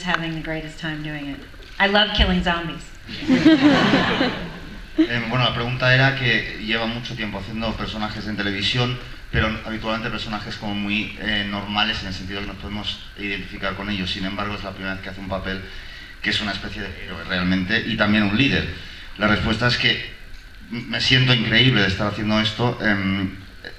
having the greatest time doing it. I love killing zombies. Bueno, la pregunta era que lleva mucho tiempo haciendo personajes en televisión, pero habitualmente personajes como muy normales en el sentido que nos podemos identificar con ellos. Sin embargo, es la primera vez que hace un papel que es una especie de héroe realmente y también un líder. La respuesta es que me siento increíble de estar haciendo esto.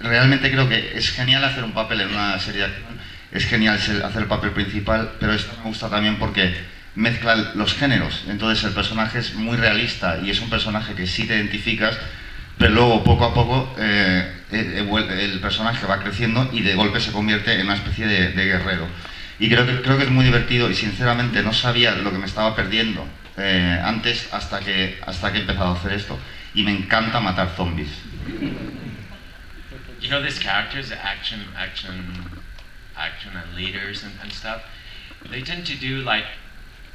Realmente creo que es genial hacer un papel en una serie de acción, es genial hacer el papel principal, pero esto me gusta también porque mezcla los géneros. Entonces el personaje es muy realista y es un personaje que sí te identificas, pero luego poco a poco el personaje va creciendo y de golpe se convierte en una especie de guerrero. Y creo que es muy divertido y sinceramente no sabía lo que me estaba perdiendo antes hasta que he empezado a hacer esto. Y me encanta matar zombies. You know, these characters, the action and leaders and stuff, they tend to do like,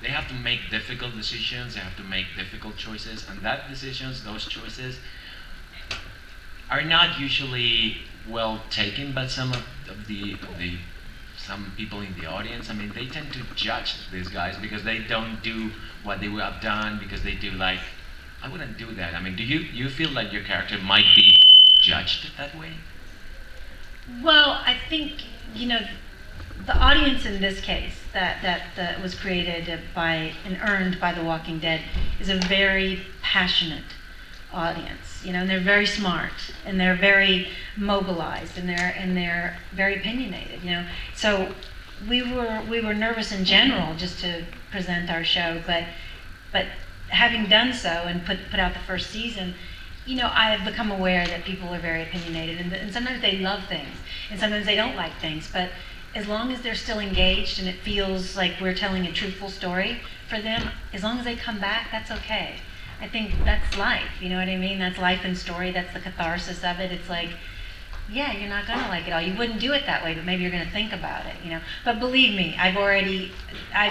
they have to make difficult decisions, they have to make difficult choices, and those choices are not usually well taken by some people in the audience. I mean, they tend to judge these guys because they don't do what they would have done, because they do like, I wouldn't do that. I mean, do you feel like your character might be judged that way? Well, I think, the audience in this case that was created by and earned by The Walking Dead is a very passionate audience, and they're very smart and they're very mobilized and they're very opinionated, So we were nervous in general just to present our show, but having done so and put out the first season, I have become aware that people are very opinionated and sometimes they love things and sometimes they don't like things, but as long as they're still engaged and it feels like we're telling a truthful story for them, as long as they come back, that's okay. I think that's life, you know what I mean? That's life and story, that's the catharsis of it. It's like, yeah, you're not gonna like it all. You wouldn't do it that way, but maybe you're gonna think about it, But believe me, I've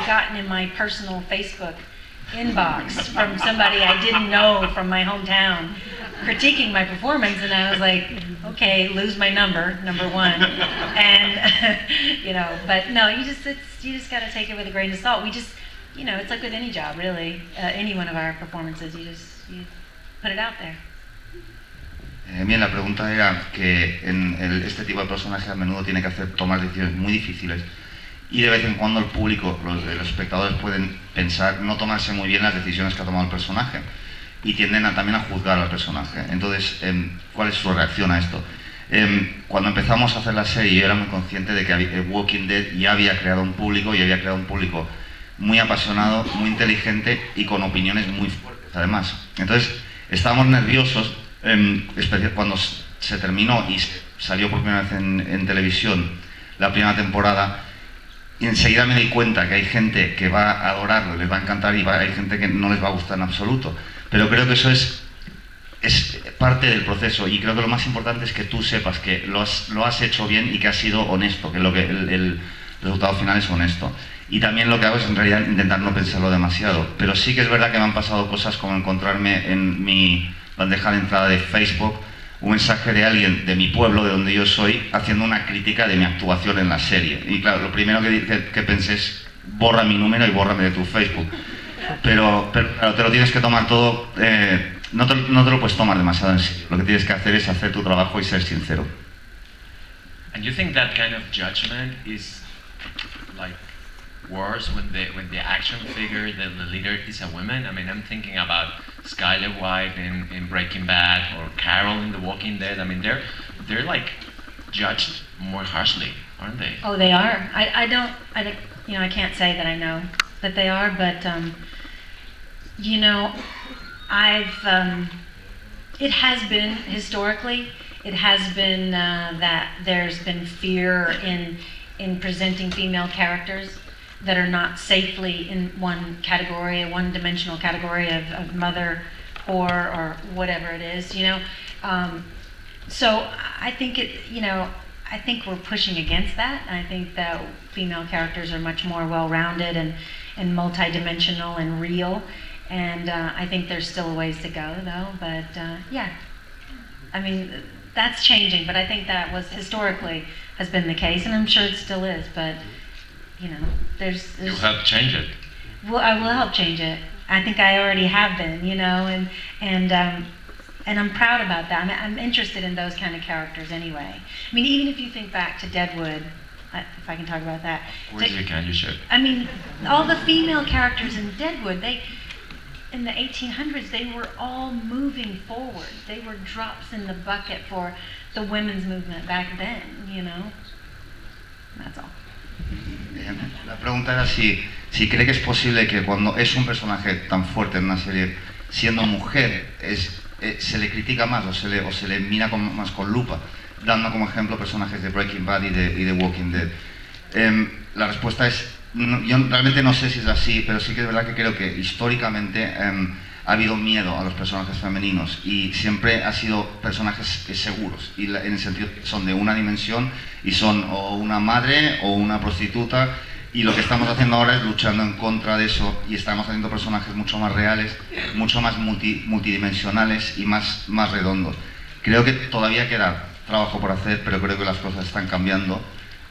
gotten in my personal Facebook inbox from somebody I didn't know from my hometown critiquing my performance, and I was like, okay, lose my number one, and but no, you just got to take it with a grain of salt. We just, it's like with any job, really, any one of our performances, you put it out there. Bien, la pregunta era que este tipo de personaje a menudo tiene que tomar decisiones muy difíciles y de vez en cuando el público, los espectadores pueden pensar, no tomarse muy bien las decisiones que ha tomado el personaje y tienden también a juzgar al personaje. Entonces, ¿cuál es su reacción a esto? Cuando empezamos a hacer la serie yo era muy consciente de que Walking Dead ya había creado un público muy apasionado, muy inteligente y con opiniones muy fuertes además. Entonces, estábamos nerviosos, especialmente cuando se terminó y salió por primera vez en televisión la primera temporada, y enseguida me di cuenta que hay gente que va a adorarlo, les va a encantar, y hay gente que no les va a gustar en absoluto. Pero creo que eso es parte del proceso, y creo que lo más importante es que tú sepas que lo has hecho bien y que has sido honesto, que el resultado final es honesto. Y también lo que hago es en realidad intentar no pensarlo demasiado. Pero sí que es verdad que me han pasado cosas como encontrarme en mi bandeja de entrada de Facebook un mensaje de alguien de mi pueblo, de donde yo soy, haciendo una crítica de mi actuación en la serie. Y claro, lo primero que pensé es, borra mi número y bórrame de tu Facebook. Pero claro, te lo tienes que tomar todo, no te lo puedes tomar demasiado en serio. Lo que tienes que hacer es hacer tu trabajo y ser sincero. And you think that kind of judgment is like worse when the action figure, the leader, is a woman? I mean, I'm thinking about Skyler White in Breaking Bad or Carol in The Walking Dead. I mean, they're like judged more harshly, aren't they? Oh, they are. I can't say that I know that they are, but it has been historically. It has been that there's been fear in presenting female characters that are not safely in one category, a one-dimensional category of mother, whore, or whatever it is, So I think I think we're pushing against that. I think that female characters are much more well-rounded and multi-dimensional and real. And I think there's still a ways to go, though. But yeah, I mean, that's changing. But I think that was historically has been the case, and I'm sure it still is. But you know, there's You help change it. well, I will help change it. I think I already have been, you know, and I'm proud about that. I'm interested in those kind of characters anyway. I mean, even if you think back to Deadwood, if I can talk about that. Of course you can, you should. I mean, all the female characters in Deadwood, in the 1800s, they were all moving forward. They were drops in the bucket for the women's movement back then, you know. That's all. La pregunta era si cree que es posible que cuando es un personaje tan fuerte en una serie, siendo mujer, se le critica más o se le mira más con lupa, dando como ejemplo personajes de Breaking Bad y de Walking Dead. La respuesta es, yo realmente no sé si es así, pero sí que es verdad que creo que históricamente ha habido miedo a los personajes femeninos y siempre ha sido personajes seguros, y en el sentido que son de una dimensión y son o una madre o una prostituta, y lo que estamos haciendo ahora es luchando en contra de eso y estamos haciendo personajes mucho más reales, mucho más multidimensionales y más redondos. Creo que todavía queda trabajo por hacer, pero creo que las cosas están cambiando.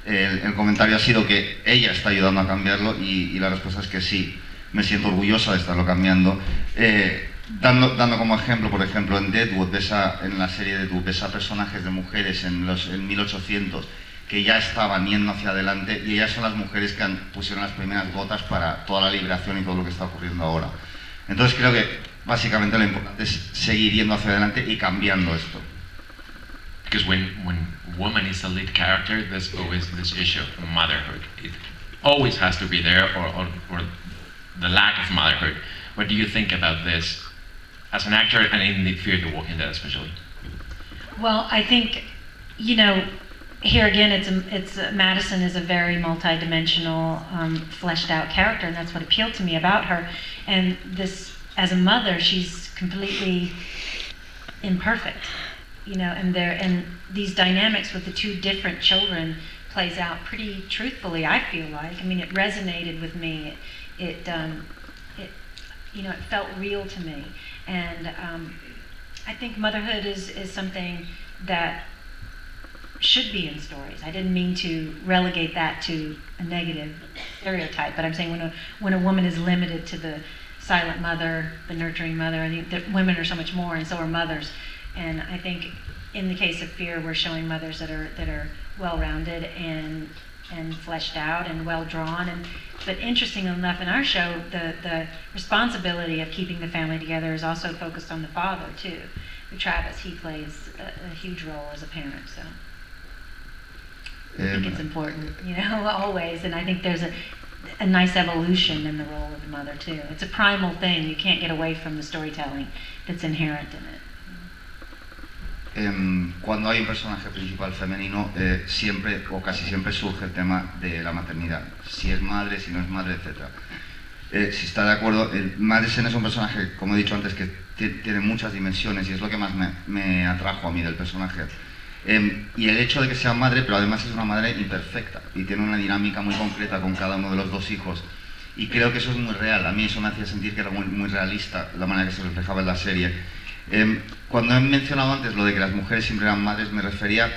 El comentario ha sido que ella está ayudando a cambiarlo y la respuesta es que sí. Me siento orgullosa de estarlo cambiando. Dando como ejemplo, por ejemplo, en Deadwood, en la serie Deadwood, ves a personajes de mujeres en 1800 que ya estaban yendo hacia adelante, y ellas son las mujeres que pusieron las primeras gotas para toda la liberación y todo lo que está ocurriendo ahora. Entonces creo que básicamente lo importante es seguir yendo hacia adelante y cambiando esto. Because when woman is a lead character, there's always this issue of motherhood. It always has to be there, or the lack of motherhood. What do you think about this as an actor and in the Fear the Walking Dead especially? Well, I think, you know, here again, Madison is a very multidimensional, fleshed out character, and that's what appealed to me about her. And this, as a mother, she's completely imperfect, you know, and these dynamics with the two different children plays out pretty truthfully, I feel like. I mean, it resonated with me. It you know, it felt real to me. And I think motherhood is something that should be in stories. I didn't mean to relegate that to a negative stereotype, but I'm saying when a woman is limited to the silent mother, the nurturing mother, I think that women are so much more, and so are mothers. And I think in the case of Fear, we're showing mothers that are well-rounded and fleshed out and well-drawn. But interesting enough, in our show, the responsibility of keeping the family together is also focused on the father too. Travis, he plays a huge role as a parent, so I think it's important, you know, always. And I think there's a nice evolution in the role of the mother too. It's a primal thing. You can't get away from the storytelling that's inherent in it. Cuando hay un personaje principal femenino, siempre o casi siempre surge el tema de la maternidad, si es madre, si no es madre, etc. Si está de acuerdo, Madison es un personaje, como he dicho antes, que tiene muchas dimensiones y es lo que más me atrajo a mí del personaje. Y el hecho de que sea madre, pero además es una madre imperfecta y tiene una dinámica muy concreta con cada uno de los dos hijos, y creo que eso es muy real. A mí eso me hacía sentir que era muy realista la manera que se reflejaba en la serie. Cuando he mencionado antes lo de que las mujeres siempre eran madres, me refería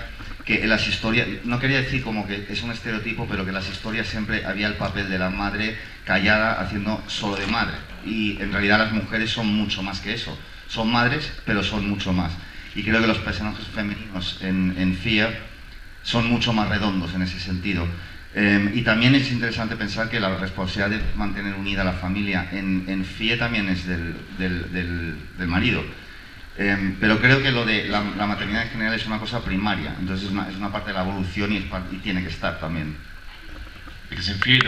que en las historias, no quería decir como que es un estereotipo, pero que en las historias siempre había el papel de la madre callada haciendo solo de madre, y en realidad las mujeres son mucho más que eso. Son madres, pero son mucho más, y creo que los personajes femeninos en Fear son mucho más redondos en ese sentido. Y también es interesante pensar que la responsabilidad de mantener unida a la familia en Fear también es del marido. Pero creo que lo de la maternidad en general es una cosa primaria, entonces es una parte de la evolución y tiene que estar también. Because in Fear